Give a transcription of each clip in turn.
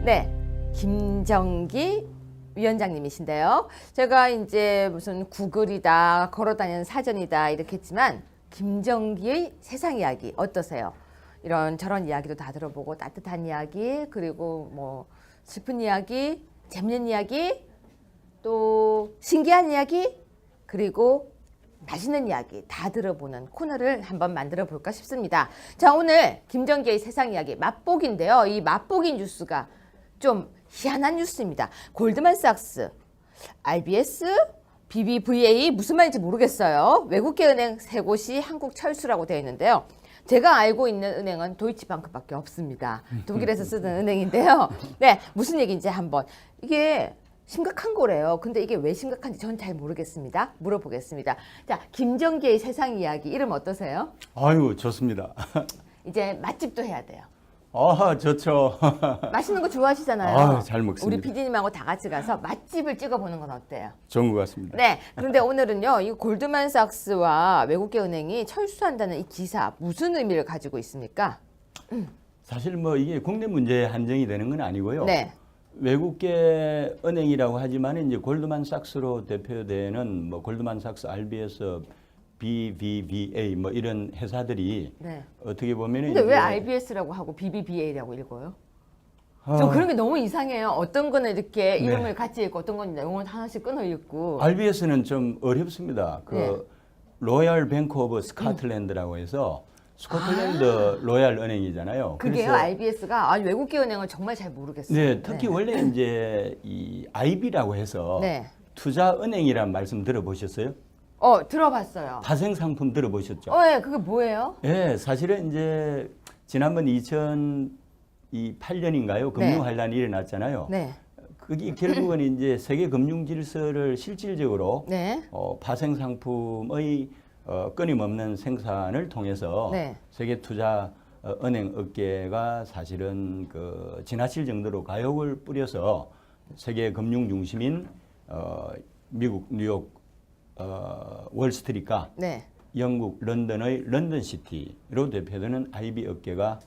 네, 김정기 위원장님이신데요. 제가 이제 무슨 구글이다, 걸어다니는 사전이다 이렇게 했지만 김정기의 세상 이야기 어떠세요? 이런 저런 이야기도 다 들어보고 따뜻한 이야기, 그리고 뭐 슬픈 이야기, 재밌는 이야기, 또 신기한 이야기, 그리고 맛있는 이야기 다 들어보는 코너를 한번 만들어 볼까 싶습니다. 자, 오늘 김정기의 세상 이야기 맛보기인데요. 이 맛보기 뉴스가 좀 희한한 뉴스입니다. 골드만삭스, RBS, BBVA 무슨 말인지 모르겠어요. 외국계 은행 세 곳이 한국 철수라고 되어 있는데요. 제가 알고 있는 은행은 도이치방크밖에 없습니다. 독일에서 쓰던 은행인데요. 네, 무슨 얘기인지 한번. 이게 심각한 거래요. 근데 이게 왜 심각한지 전 잘 모르겠습니다. 물어보겠습니다. 자, 김정기의 세상 이야기 이름 어떠세요? 아유, 좋습니다. 이제 맛집도 해야 돼요. 아, 좋죠. 맛있는 거 좋아하시잖아요. 아, 잘 먹습니다. 우리 PD님하고 다 같이 가서 맛집을 찍어보는 건 어때요? 좋은 것 같습니다. 네. 그런데 오늘은요, 이 골드만삭스와 외국계 은행이 철수한다는 이 기사 무슨 의미를 가지고 있습니까? 사실 뭐 이게 국내 문제에 한정이 되는 건 아니고요. 네. 외국계 은행이라고 하지만 이제 골드만삭스로 대표되는 뭐 골드만삭스, RBS, BBVA 뭐 이런 회사들이 네. 어떻게 보면 근데 왜 RBS라고 하고 BBVA라고 읽어요? 좀 그런 게 너무 이상해요. 어떤 거는 이렇게 이름을 같이 읽고 어떤 건 영어 하나씩 끊어 읽고. RBS는 좀 어렵습니다. 그 네. 로얄 뱅크 오브 스코틀랜드라고 해서 스코틀랜드 로얄 은행이잖아요. 그게요, 그래서 RBS가 외국계 은행을 정말 잘 모르겠어요. 네, 특히 원래 이제 이 IB라고 해서 네. 투자은행이란 말씀 들어보셨어요? 들어봤어요. 파생상품 들어보셨죠? 네, 그게 뭐예요? 네, 사실은 이제 지난번 2008년인가요? 금융환란이 일어났잖아요. 네. 그게 결국은 이제 세계 금융 질서를 실질적으로 네. 파생상품의 끊임없는 생산을 통해서 네. 세계 투자 은행 업계가 사실은 그 지나칠 정도로 가욕을 뿌려서 세계 금융 중심인 미국 뉴욕 월스트리트가 네. 영국 런던의 런던시티로 대표되는 IB 업계가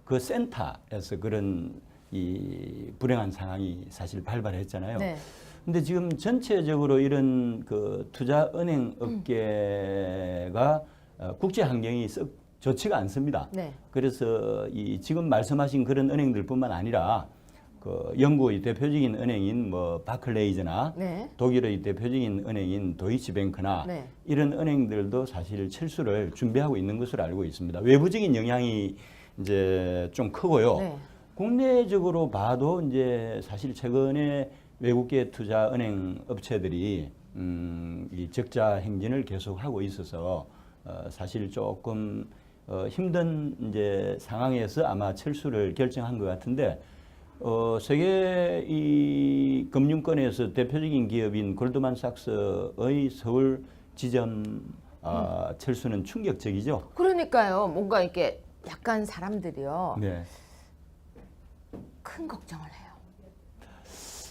그 센터에서 그런 이 불행한 상황이 사실 발발했잖아요. 네. 근데 지금 전체적으로 이런 그 투자 은행 업계가 국제 환경이 썩 좋지가 않습니다. 네. 그래서 이 지금 말씀하신 그런 은행들뿐만 아니라 그 영국의 대표적인 은행인 뭐 바클레이즈나 네. 독일의 대표적인 은행인 도이치뱅크나 네. 이런 은행들도 사실 철수를 준비하고 있는 것으로 알고 있습니다. 외부적인 영향이 이제 좀 크고요. 네. 국내적으로 봐도 이제 사실 최근에 외국계 투자 은행 업체들이 이 적자 행진을 계속하고 있어서 사실 조금 힘든 이제 상황에서 아마 철수를 결정한 것 같은데 세계 이 금융권에서 대표적인 기업인 골드만삭스의 서울 지점 철수는 충격적이죠. 그러니까요. 뭔가 이렇게 약간 사람들이요. 네. 큰 걱정을 해요.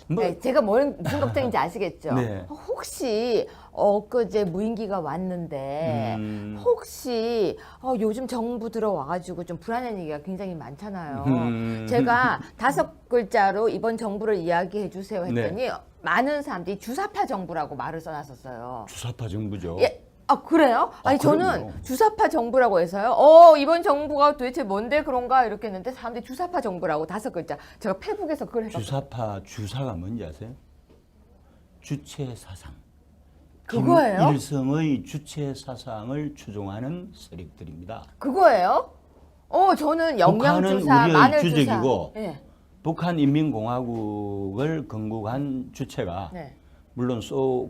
뭐, 네, 제가 무슨 걱정인지 아시겠죠? 네. 혹시 엊그제 무인기가 왔는데 혹시 요즘 정부 들어와가지고 좀 불안한 얘기가 굉장히 많잖아요. 제가 5글자로 이번 정부를 이야기해 주세요 했더니 많은 사람들이 주사파 정부라고 말을 써놨었어요. 주사파 정부죠. 예. 그래요? 아니 저는 그럼요. 주사파 정부라고 해서요. 이번 정부가 도대체 뭔데 그런가 이렇게 했는데 사람들이 주사파 정부라고 5글자. 제가 페북에서 그걸 해봤어요. 주사파 주사가 뭔지 아세요? 주체 사상. 그거예요? 김일성의 주체 사상을 추종하는 세력들입니다. 그거예요? 저는 영양주사, 북한은 우리의 마늘주사. 주적이고 네. 북한 인민공화국을 건국한 주체가 네. 물론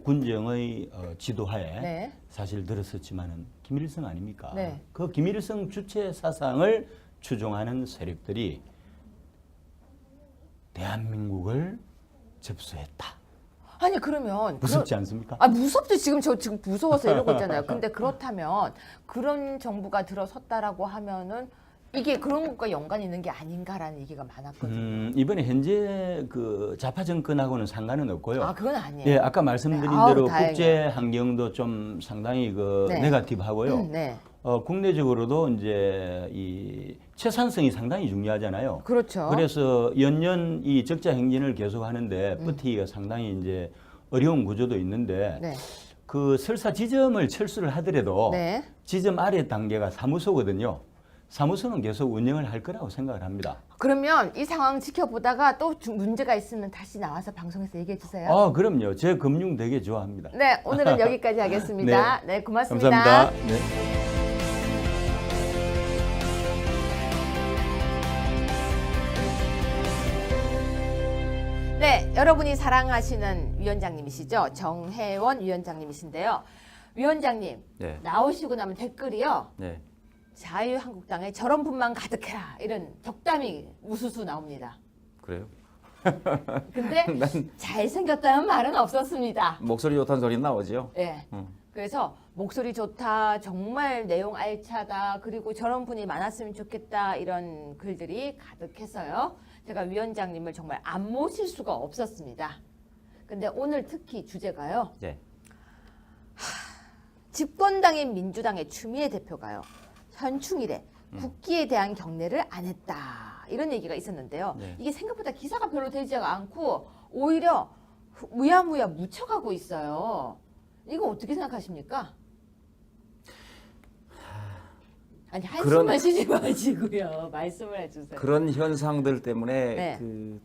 군정의 지도하에 네. 사실 들었었지만은 김일성 아닙니까? 네. 그 김일성 주체 사상을 추종하는 세력들이 대한민국을 접수했다. 아니 그러면 무섭지 않습니까? 무섭죠. 저 지금 무서워서 이러고 있잖아요. 근데 그렇다면 그런 정부가 들어섰다라고 하면은 이게 그런 것과 연관이 있는 게 아닌가라는 얘기가 많았거든요. 이번에 현재 그 좌파 정권하고는 상관은 없고요. 그건 아니에요. 예, 아까 말씀드린 네. 대로 다행이에요. 국제 환경도 좀 상당히 그 네. 네거티브하고요. 네. 국내적으로도 이제 이 채산성이 상당히 중요하잖아요. 그렇죠. 그래서 연년 이 적자 행진을 계속 하는데 버티기가 상당히 이제 어려운 구조도 있는데 네. 그 설사 지점을 철수를 하더라도 네. 지점 아래 단계가 사무소거든요. 사무소는 계속 운영을 할 거라고 생각을 합니다. 그러면 이 상황 지켜보다가 또 문제가 있으면 다시 나와서 방송에서 얘기해 주세요. 그럼요. 제 금융 되게 좋아합니다. 네, 오늘은 여기까지 하겠습니다. 네, 고맙습니다. 감사합니다. 네. 네, 여러분이 사랑하시는 위원장님이시죠? 정혜원 위원장님이신데요. 위원장님, 네. 나오시고 나면 댓글이요. 네. 자유한국당에 저런 분만 가득해라 이런 덕담이 우수수 나옵니다. 그래요? 근데 잘생겼다는 말은 없었습니다. 목소리 좋다는 소리 나오죠? 네. 그래서 목소리 좋다, 정말 내용 알차다, 그리고 저런 분이 많았으면 좋겠다 이런 글들이 가득해서요. 제가 위원장님을 정말 안 모실 수가 없었습니다. 근데 오늘 특히 주제가요. 네. 집권당인 민주당의 추미애 대표가요. 현충일에 국기에 대한 경례를 안 했다. 이런 얘기가 있었는데요. 네. 이게 생각보다 기사가 별로 되지가 않고 오히려 무야무야 묻혀가고 있어요. 이거 어떻게 생각하십니까? 아니 한숨만 쉬지 마시고요. 말씀을 해주세요. 그런 현상들 때문에 네. 그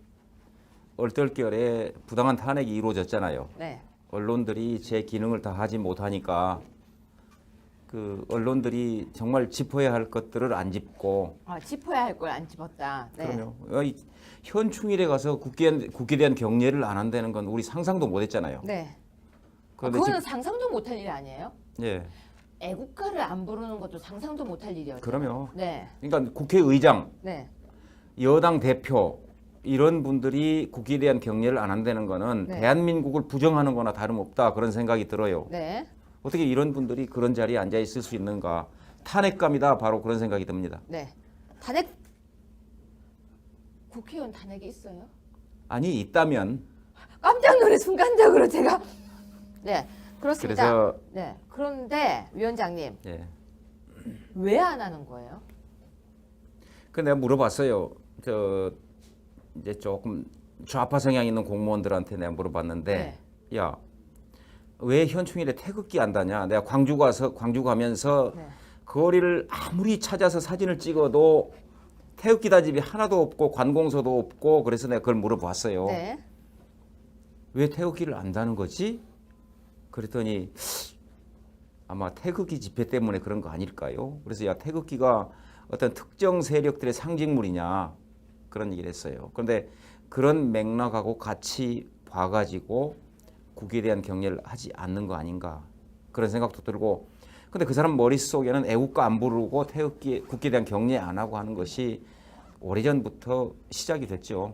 얼떨결에 부당한 탄핵이 이루어졌잖아요. 네. 언론들이 제 기능을 다 하지 못하니까 그 언론들이 정말 짚어야 할 것들을 안 짚고 짚어야 할 걸 안 짚었다. 네. 그럼요. 이 현충일에 가서 국기에 대한 경례를 안 한다는 건 우리 상상도 못했잖아요. 네. 그런데 그거는 상상도 못할 일 아니에요? 예, 애국가를 안 부르는 것도 상상도 못할 일이었죠. 그럼요. 네. 그러니까 국회의장, 네. 여당 대표 이런 분들이 국기에 대한 경례를 안 한다는 거는 네. 대한민국을 부정하는 거나 다름없다 그런 생각이 들어요. 네. 어떻게 이런 분들이 그런 자리에 앉아 있을 수 있는가? 탄핵감이다 바로 그런 생각이 듭니다. 네. 탄핵 국회의원 탄핵이 있어요? 아니 있다면 깜짝 놀래 순간적으로 제가 네 그렇습니다. 그래서 네 그런데 위원장님 예. 왜 안 하는 거예요? 그 내가 물어봤어요. 저 이제 조금 좌파 성향 있는 공무원들한테 내가 물어봤는데 야 왜 현충일에 태극기 한다냐? 내가 광주 가면서 네. 거리를 아무리 찾아서 사진을 찍어도 태극기 단집이 하나도 없고 관공서도 없고 그래서 내가 그걸 물어봤어요. 네. 왜 태극기를 안다는 거지? 그랬더니 아마 태극기 집회 때문에 그런 거 아닐까요? 그래서 야 태극기가 어떤 특정 세력들의 상징물이냐 그런 얘기를 했어요. 그런데 그런 맥락하고 같이 봐가지고 국기에 대한 경례를 하지 않는 거 아닌가 그런 생각도 들고 근데 그 사람 머릿속에는 애국가 안 부르고 국기에 대한 경례 안 하고 하는 것이 오래전부터 시작이 됐죠.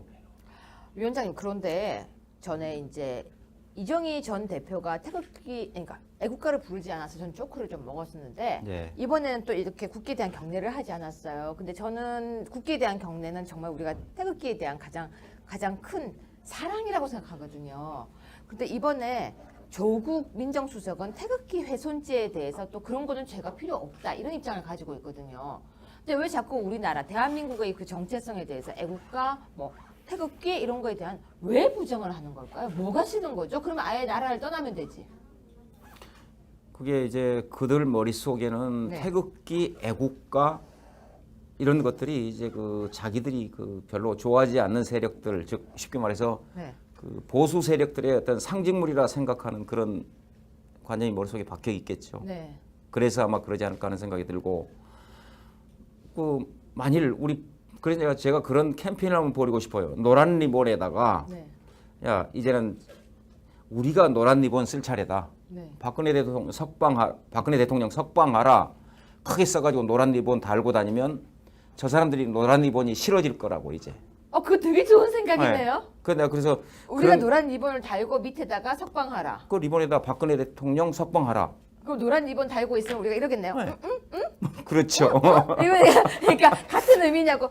위원장님 그런데 전에 이제 이정희 전 대표가 태극기 그러니까 애국가를 부르지 않아서 전 쇼크를 좀 먹었었는데 네. 이번에는 또 이렇게 국기에 대한 경례를 하지 않았어요. 근데 저는 국기에 대한 경례는 정말 우리가 태극기에 대한 가장 큰 사랑이라고 생각하거든요. 근데 이번에 조국 민정수석은 태극기 훼손죄에 대해서 또 그런 거는 죄가 필요 없다 이런 입장을 가지고 있거든요. 근데 왜 자꾸 우리나라 대한민국의 그 정체성에 대해서 애국가 뭐 태극기 이런 거에 대한 왜 부정을 하는 걸까요? 뭐가 싫은 거죠? 그러면 아예 나라를 떠나면 되지. 그게 이제 그들 머릿속에는 네. 태극기, 애국가 이런 것들이 이제 그 자기들이 그 별로 좋아하지 않는 세력들, 즉 쉽게 말해서 네. 그 보수 세력들의 어떤 상징물이라 생각하는 그런 관념이 머릿속에 박혀 있겠죠. 네. 그래서 아마 그러지 않을까 하는 생각이 들고 그 만일 그래서 제가 그런 캠페인을 한번 벌이고 싶어요. 노란 리본에다가 네. 야 이제는 우리가 노란 리본 쓸 차례다. 네. 박근혜 대통령 석방하라. 크게 써가지고 노란 리본 달고 다니면 저 사람들이 노란 리본이 싫어질 거라고 이제. 그거 되게 좋은 생각이네요. 내가 그래서 우리가 노란 리본을 달고 밑에다가 석방하라. 그 리본에다 박근혜 대통령 석방하라. 그럼 노란 리본 달고 있으면 우리가 이러겠네요. 네. 응? 그렇죠. 그러니까 같은 의미냐고.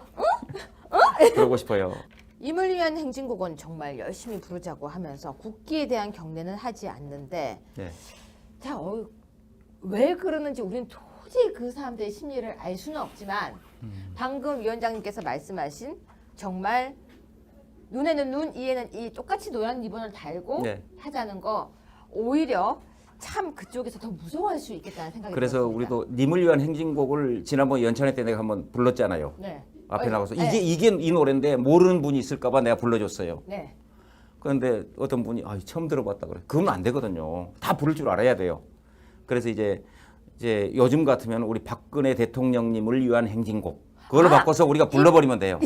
그러고 싶어요. 임을 위한 행진곡은 정말 열심히 부르자고 하면서 국기에 대한 경례는 하지 않는데 네. 자, 왜 그러는지 우리는 도저히 솔직히 그 사람들의 심리를 알 수는 없지만 방금 위원장님께서 말씀하신 정말 눈에는 눈, 이에는 이 똑같이 노란 리본을 달고 네. 하자는 거 오히려 참 그쪽에서 더 무서워할 수 있겠다는 생각이 그래서 들었습니다. 우리도 님을 위한 행진곡을 지난번 연찬회 때 내가 한번 불렀잖아요. 네. 앞에 나가서 네. 이게 이 노래인데 모르는 분이 있을까봐 내가 불러줬어요. 네. 그런데 어떤 분이 처음 들어봤다 그래. 그러면 안 되거든요. 다 부를 줄 알아야 돼요. 그래서 이제 요즘 같으면 우리 박근혜 대통령님을 위한 행진곡 그걸로 바꿔서 우리가 불러버리면 돼요.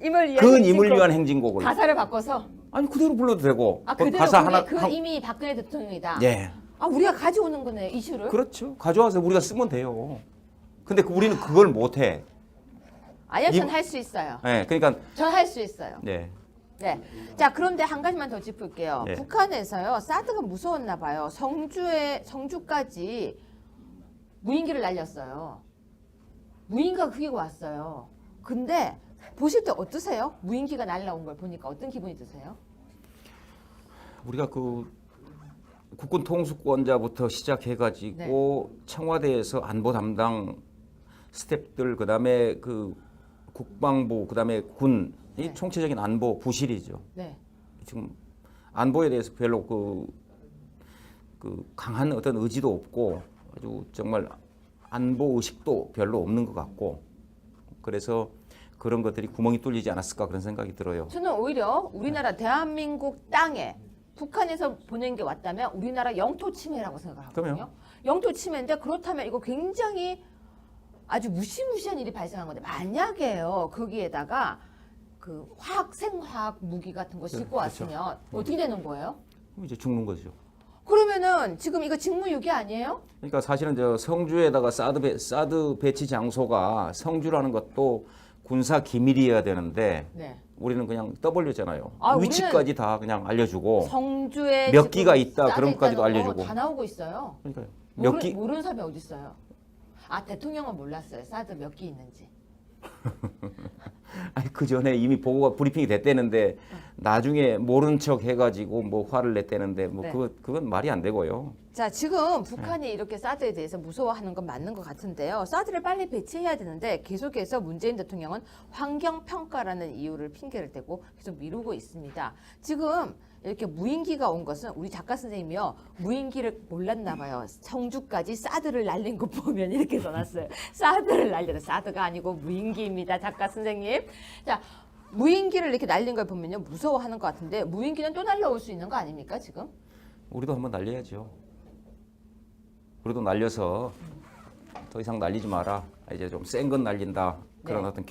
임을 위한 그 행진곡. 님을 위한 행진곡을 가사를 바꿔서 아니 그대로 불러도 되고 아 그대로 가사 그게 하나 그 이미 박근혜 대통령이다. 예. 아 우리가 가져오는 거네 이슈를. 그렇죠. 가져와서 우리가 쓰면 돼요. 근데 우리는 그걸 못 해. 아니요, 전 할 수 있어요. 예. 그러니까 전 할 수 있어요. 네. 네. 자, 그런데 한 가지만 더 짚을게요. 네. 북한에서요, 사드가 무서웠나 봐요. 성주까지 무인기를 날렸어요. 무인기가 그게 왔어요. 근데 보실 때 어떠세요? 무인기가 날라온 걸 보니까 어떤 기분이 드세요? 우리가 그 국군 통수권자부터 시작해가지고 청와대에서 안보 담당 스태프들 그다음에 그 국방부 그다음에 군 이 네. 총체적인 안보 부실이죠. 네. 지금 안보에 대해서 별로 그 강한 어떤 의지도 없고 아주 정말 안보 의식도 별로 없는 것 같고 그래서 그런 것들이 구멍이 뚫리지 않았을까 그런 생각이 들어요. 저는 오히려 우리나라 대한민국 땅에 북한에서 보낸 게 왔다면 우리나라 영토 침해라고 생각을 하거든요. 그럼요. 영토 침해인데 그렇다면 이거 굉장히 아주 무시무시한 일이 발생한 건데 만약에요 거기에다가 그 생화학 무기 같은 거 싣고 그렇죠. 왔으면 어떻게 되는 거예요? 그럼 이제 죽는 거죠. 그러면은 지금 이거 직무유기 아니에요? 그러니까 사실은 저 성주에다가 사드 배치 장소가 성주라는 것도 군사 기밀이어야 되는데 네. 우리는 그냥 떠벌렸잖아요. 아, 위치까지 다 그냥 알려주고 성주에 몇 지금 기가 있다, 사드 그런 것까지도 있다는 거 알려주고. 다 나오고 있어요. 그러니까요. 몇 기? 모르는 사람이 어디 있어요? 아 대통령은 몰랐어요. 사드 몇 기 있는지. 아니 그 전에 이미 보고가 브리핑이 됐대는데 나중에 모른 척 해가지고 뭐 화를 냈대는데 뭐 네. 그건 말이 안 되고요. 자, 지금 북한이 이렇게 사드에 대해서 무서워하는 건 맞는 것 같은데요. 사드를 빨리 배치해야 되는데 계속해서 문재인 대통령은 환경평가라는 이유를 핑계를 대고 계속 미루고 있습니다. 지금 이렇게 무인기가 온 것은 우리 작가 선생님이요. 무인기를 몰랐나 봐요. 성주까지 사드를 날린 거 보면 이렇게 써놨어요. 사드를 날려도 사드가 아니고 무인기입니다. 작가 선생님. 자, 무인기를 이렇게 날린 걸 보면요. 무서워하는 것 같은데 무인기는 또 날려올 수 있는 거 아닙니까 지금? 우리도 한번 날려야죠. 우리도 날려서 더 이상 날리지 마라. 이제 좀 센 건 날린다. 그런 네. 어떤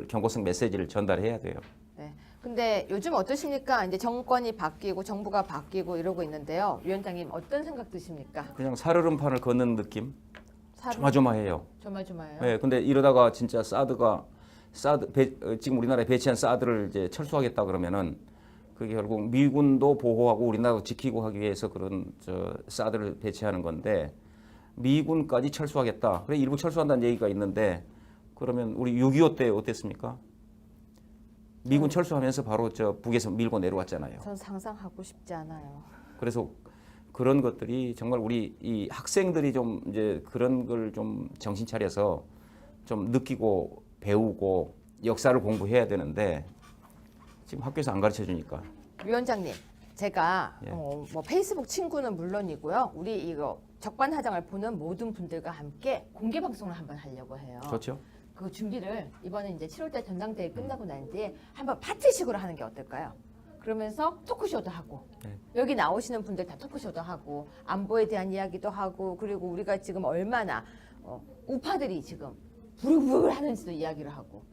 경고성 메시지를 전달해야 돼요. 네. 근데 요즘 어떠십니까? 이제 정권이 바뀌고 정부가 바뀌고 이러고 있는데요. 위원장님 어떤 생각 드십니까? 그냥 살얼음판을 걷는 느낌? 조마조마해요. 조마조마해요. 네, 근데 이러다가 진짜 지금 우리나라에 배치한 사드를 이제 철수하겠다 그러면은 그게 결국 미군도 보호하고 우리나라도 지키고 하기 위해서 그런 사드를 배치하는 건데 미군까지 철수하겠다. 그래 일부 철수한다는 얘기가 있는데 그러면 우리 6.25 때 어땠습니까? 미군 철수하면서 바로 북에서 밀고 내려왔잖아요. 전 상상하고 싶지 않아요. 그래서 그런 것들이 정말 우리 이 학생들이 좀 이제 그런 걸 좀 정신 차려서 좀 느끼고 배우고 역사를 공부해야 되는데 지금 학교에서 안 가르쳐 주니까. 위원장님, 제가 예. 뭐 페이스북 친구는 물론이고요. 우리 이거 적반하장을 보는 모든 분들과 함께 공개 방송을 한번 하려고 해요. 좋죠? 그 준비를 이번에 이제 7월달 전당대회 끝나고 난 뒤에 한번 파티식으로 하는 게 어떨까요? 그러면서 토크쇼도 하고 네. 여기 나오시는 분들 다 토크쇼도 하고 안보에 대한 이야기도 하고 그리고 우리가 지금 얼마나 우파들이 지금 부글부글 하는지도 이야기를 하고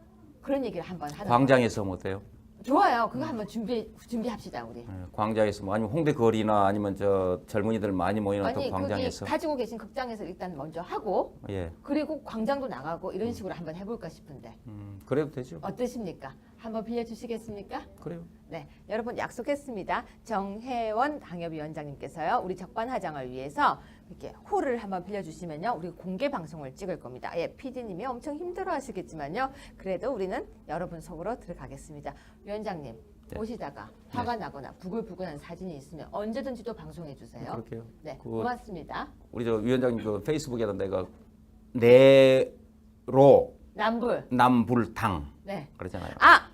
그런 얘기를 한번 하는 광장에서 뭐 어때요? 좋아요. 그거 한번 준비합시다 우리. 네, 광장에서 뭐 아니면 홍대 거리나 아니면 젊은이들 많이 모이는 어떤 아니 광장에서. 거기 가지고 계신 극장에서 일단 먼저 하고 예. 그리고 광장도 나가고 이런 식으로 한번 해볼까 싶은데 그래도 되죠. 어떠십니까? 한번 빌려주시겠습니까? 그래요. 네, 여러분 약속했습니다. 정혜원 당협위원장님께서요, 우리 적반하장을 위해서 이렇게 홀을 한번 빌려주시면요, 우리 공개 방송을 찍을 겁니다. 예, PD님이 엄청 힘들어하시겠지만요, 그래도 우리는 여러분 속으로 들어가겠습니다. 위원장님 네. 오시다가 화가 나거나 부글부글한 사진이 있으면 언제든지 또 방송해 주세요. 그렇게요. 네, 그 고맙습니다. 우리 위원장님 그 페이스북에다 내가 내로 남불. 남불당 네. 그러잖아요. 아,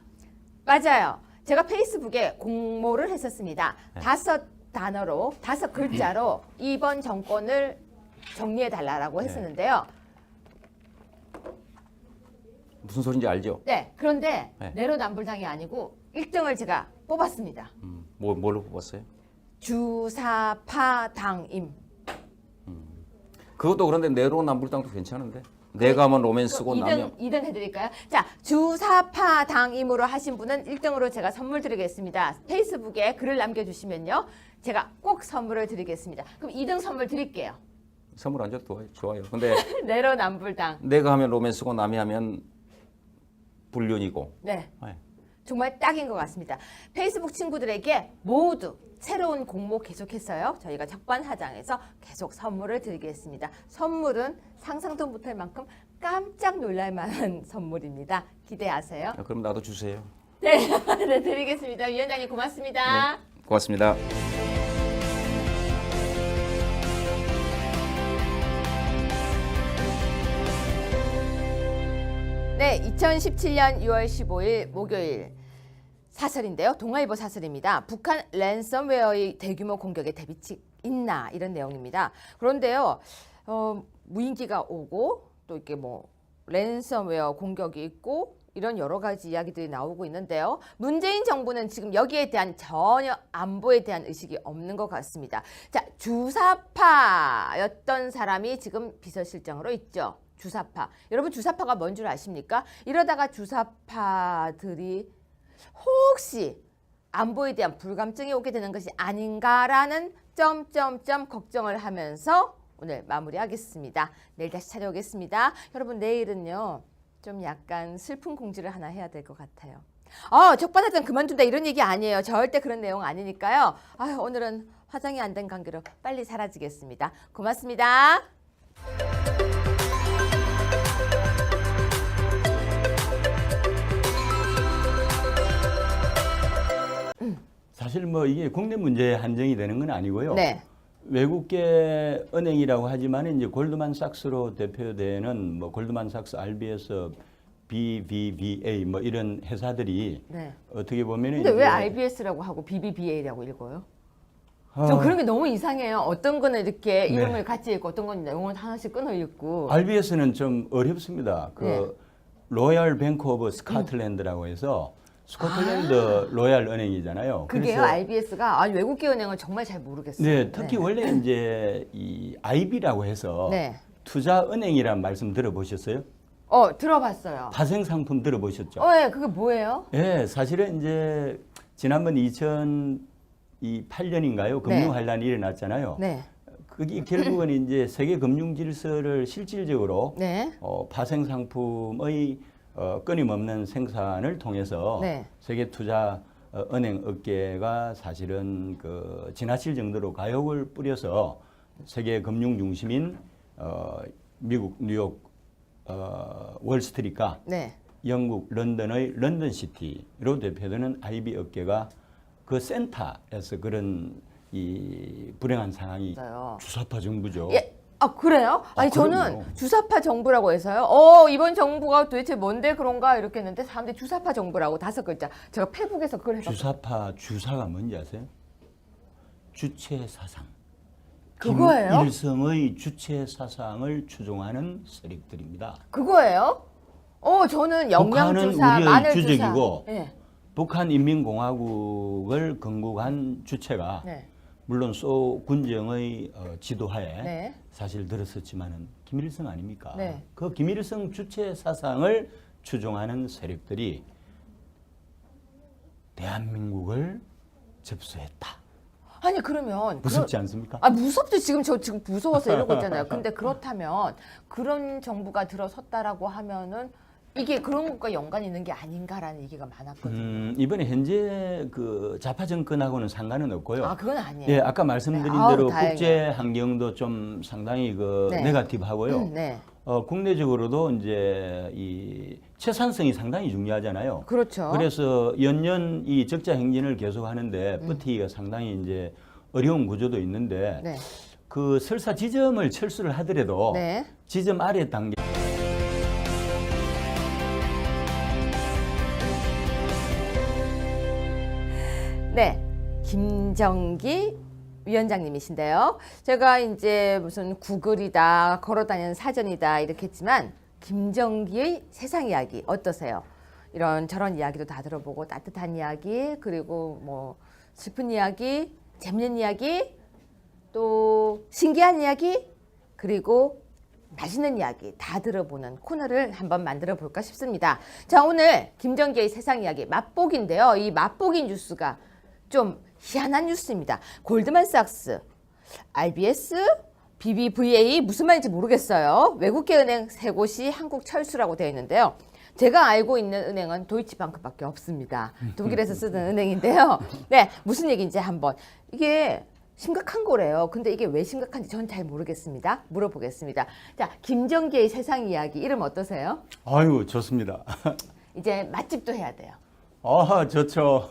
맞아요. 제가 페이스북에 공모를 했었습니다. 네. 5단어로, 5글자로 이번 정권을 정리해 달라고 했었는데요. 무슨 소리인지 알죠? 네. 그런데 네. 내로남불당이 아니고 1등을 제가 뽑았습니다. 뭘로 뽑았어요? 주사파당임. 그것도 그런데 내로남불당도 괜찮은데. 내가 하면 로맨스고 나면 2등 해드릴까요? 자, 주사파당임으로 하신 분은 1등으로 제가 선물 드리겠습니다. 페이스북에 글을 남겨주시면요. 제가 꼭 선물을 드리겠습니다. 그럼 2등 선물 드릴게요. 선물 안 줘도 좋아요. 근데 내로남불당. 내가 하면 로맨스고 남이 하면 불륜이고. 네. 네. 정말 딱인 것 같습니다. 페이스북 친구들에게 모두 새로운 공모 계속했어요. 저희가 적반하장해서 계속 선물을 드리겠습니다. 선물은 상상도 못할 만큼 깜짝 놀랄 만한 선물입니다. 기대하세요. 그럼 나도 주세요. 네, 네 드리겠습니다. 위원장님 고맙습니다. 네, 고맙습니다. 네, 2017년 6월 15일 목요일 사설인데요. 동아일보 사설입니다. 북한 랜섬웨어의 대규모 공격에 대비책 있나 이런 내용입니다. 그런데요, 무인기가 오고 또 이렇게 뭐 랜섬웨어 공격이 있고 이런 여러 가지 이야기들이 나오고 있는데요. 문재인 정부는 지금 여기에 대한 전혀 안보에 대한 의식이 없는 것 같습니다. 자, 주사파였던 사람이 지금 비서실장으로 있죠. 주사파. 여러분 주사파가 뭔 줄 아십니까? 이러다가 주사파들이 혹시 안보에 대한 불감증이 오게 되는 것이 아닌가라는 점점점 걱정을 하면서 오늘 마무리하겠습니다. 내일 다시 찾아오겠습니다. 여러분 내일은요. 좀 약간 슬픈 공지를 하나 해야 될 것 같아요. 적반하장 그만둔다 이런 얘기 아니에요. 절대 그런 내용 아니니까요. 오늘은 화장이 안 된 관계로 빨리 사라지겠습니다. 고맙습니다. 사실 뭐 이게 국내 문제에 한정이 되는 건 아니고요. 네. 외국계 은행이라고 하지만 이제 골드만삭스로 대표되는 뭐 골드만삭스, RBS, BBVA 뭐 이런 회사들이 네. 어떻게 보면은 근데 왜 RBS라고 하고 BBVA라고 읽어요? 좀 그런 게 너무 이상해요. 어떤 거는 이렇게 이름을 같이 읽고 어떤 건 영어 하나씩 끊어 읽고. RBS는 좀 어렵습니다. 그 네. 로얄 뱅크 오브 스코틀랜드라고 해서 스코틀랜드 로얄 은행이잖아요. 그게요, 그래서 RBS가 외국계 은행은 정말 잘 모르겠어요. 네, 특히 원래 이제 이 IB라고 해서 네. 투자 은행이란 말씀 들어보셨어요? 들어봤어요. 파생 상품 들어보셨죠? 네, 그게 뭐예요? 예, 사실은 이제 지난번 2008년인가요? 금융 환란이 일어났잖아요. 네. 그게 결국은 이제 세계 금융 질서를 실질적으로 네. 파생 상품의 끊임없는 생산을 통해서 네. 세계 투자 은행 업계가 사실은 그 지나칠 정도로 가욕을 뿌려서 세계 금융 중심인 미국 뉴욕 월스트리트가 네. 영국 런던의 런던시티로 대표되는 IB 업계가 그 센터에서 그런 이 불행한 상황이 맞아요. 주사파 정부죠. 예. 그래요? 아니 저는 그럼요. 주사파 정부라고 해서요. 이번 정부가 도대체 뭔데 그런가 이렇게 했는데 사람들이 주사파 정부라고 5글자. 제가 페북에서 그걸 해봤어요. 주사파 주사가 뭔지 아세요? 주체 사상. 그거예요? 김일성의 주체 사상을 추종하는 세력들입니다. 그거예요? 저는 북한은 영양주사, 우리의 마늘주사. 주적이고 네. 북한인민공화국을 건국한 주체가 네. 물론 소 군정의 지도하에 네. 사실 들었었지만은 김일성 아닙니까? 네. 그 김일성 주체 사상을 추종하는 세력들이 대한민국을 접수했다. 아니 그러면 무섭지 않습니까? 무섭죠. 지금 지금 무서워서 이러고 있잖아요. 근데 그렇다면 그런 정부가 들어섰다라고 하면은 이게 그런 것과 연관이 있는 게 아닌가라는 얘기가 많았거든요. 이번에 현재 그 좌파 정권하고는 상관은 없고요. 그건 아니에요. 예, 아까 말씀드린 네. 대로 다행이에요. 국제 환경도 좀 상당히 그 네. 네거티브하고요. 네. 국내적으로도 이제 이 채산성이 상당히 중요하잖아요. 그렇죠. 그래서 연년 이 적자 행진을 계속하는데 버티기가 상당히 이제 어려운 구조도 있는데 네. 그 설사 지점을 철수를 하더라도 네. 지점 아래 단계 네, 김정기 위원장님이신데요. 제가 이제 무슨 구글이다, 걸어다니는 사전이다 이렇게 했지만 김정기의 세상 이야기 어떠세요? 이런 저런 이야기도 다 들어보고 따뜻한 이야기, 그리고 뭐 슬픈 이야기, 재밌는 이야기, 또 신기한 이야기, 그리고 맛있는 이야기 다 들어보는 코너를 한번 만들어 볼까 싶습니다. 자, 오늘 김정기의 세상 이야기 맛보기인데요. 이 맛보기 뉴스가 좀 희한한 뉴스입니다. 골드만삭스, RBS, BBVA 무슨 말인지 모르겠어요. 외국계 은행 세 곳이 한국 철수라고 되어 있는데요. 제가 알고 있는 은행은 도이치방크밖에 없습니다. 독일에서 쓰던 은행인데요. 네, 무슨 얘기인지 한번. 이게 심각한 거래요. 근데 이게 왜 심각한지 전 잘 모르겠습니다. 물어보겠습니다. 자, 김정기의 세상 이야기 이름 어떠세요? 아유 좋습니다. 이제 맛집도 해야 돼요. 아 좋죠.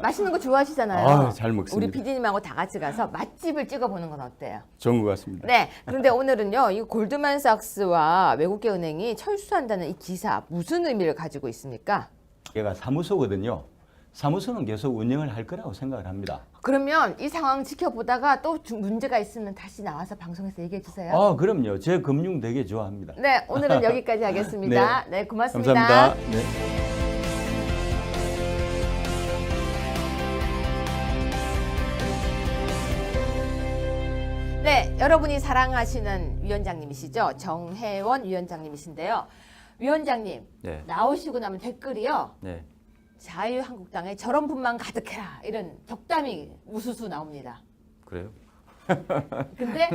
맛있는 거 좋아하시잖아요. 아유, 잘 먹습니다. 우리 PD님하고 다 같이 가서 맛집을 찍어보는 건 어때요? 좋은 것 같습니다. 네. 그런데 오늘은요, 이 골드만삭스와 외국계 은행이 철수한다는 이 기사 무슨 의미를 가지고 있습니까? 얘가 사무소거든요. 사무소는 계속 운영을 할 거라고 생각을 합니다. 그러면 이 상황 지켜보다가 또 문제가 있으면 다시 나와서 방송에서 얘기해 주세요. 아 그럼요. 제 금융 되게 좋아합니다. 네, 오늘은 여기까지 하겠습니다. 네, 고맙습니다. 감사합니다. 네. 네, 여러분이 사랑하시는 위원장님이시죠? 정혜원 위원장님이신데요. 위원장님, 네. 나오시고 나면 댓글이요. 네. 자유한국당에 저런 분만 가득해라. 이런 덕담이 우수수 나옵니다. 그래요? 근데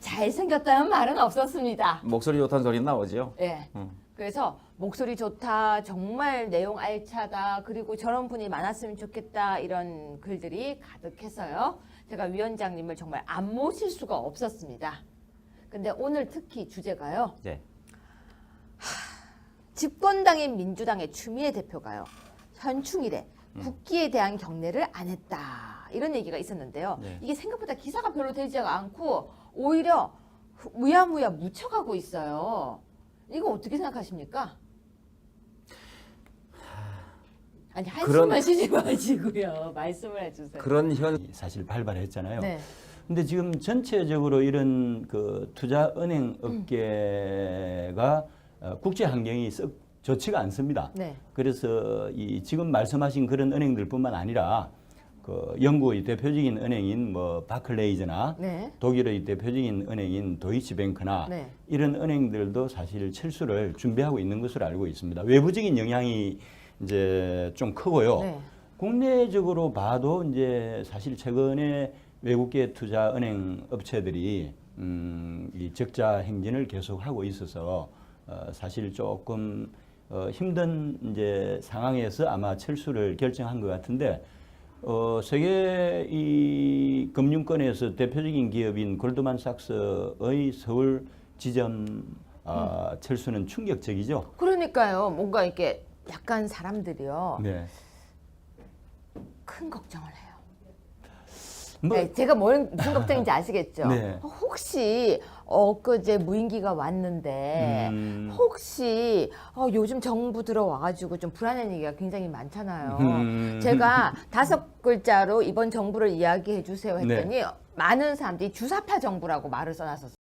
잘생겼다는 말은 없었습니다. 목소리 좋다는 소리 나오죠? 예. 그래서 목소리 좋다, 정말 내용 알차다, 그리고 저런 분이 많았으면 좋겠다 이런 글들이 가득해서요. 제가 위원장님을 정말 안 모실 수가 없었습니다. 근데 오늘 특히 주제가요. 네. 집권당인 민주당의 추미애 대표가요. 현충일에 국기에 대한 경례를 안 했다. 이런 얘기가 있었는데요. 네. 이게 생각보다 기사가 별로 되지가 않고 오히려 무야무야 묻혀가고 있어요. 이거 어떻게 생각하십니까? 아니 한숨만 쉬지 마시고요. 말씀을 해주세요. 그런 현 사실 발발했잖아요. 네. 근데 지금 전체적으로 이런 그 투자 은행 업계가 국제 환경이 썩 좋지가 않습니다. 네. 그래서 이 지금 말씀하신 그런 은행들뿐만 아니라 그 영국의 대표적인 은행인 뭐 바클레이즈나 네. 독일의 대표적인 은행인 도이치뱅크나 네. 이런 은행들도 사실 철수를 준비하고 있는 것으로 알고 있습니다. 외부적인 영향이 이제 좀 크고요. 네. 국내적으로 봐도 이제 사실 최근에 외국계 투자 은행 업체들이 이 적자 행진을 계속하고 있어서 사실 조금 힘든 이제 상황에서 아마 철수를 결정한 것 같은데 세계 이 금융권에서 대표적인 기업인 골드만삭스의 서울 지점 철수는 충격적이죠. 그러니까요. 뭔가 이렇게 약간 사람들이요. 네. 큰 걱정을 해요. 뭐 네, 제가 무슨 걱정인지 아시겠죠? 네. 혹시 엊그제 무인기가 왔는데 혹시 요즘 정부 들어와가지고 좀 불안한 얘기가 굉장히 많잖아요. 제가 5글자로 이번 정부를 이야기해 주세요 했더니 많은 사람들이 주사파 정부라고 말을 써놨었어요.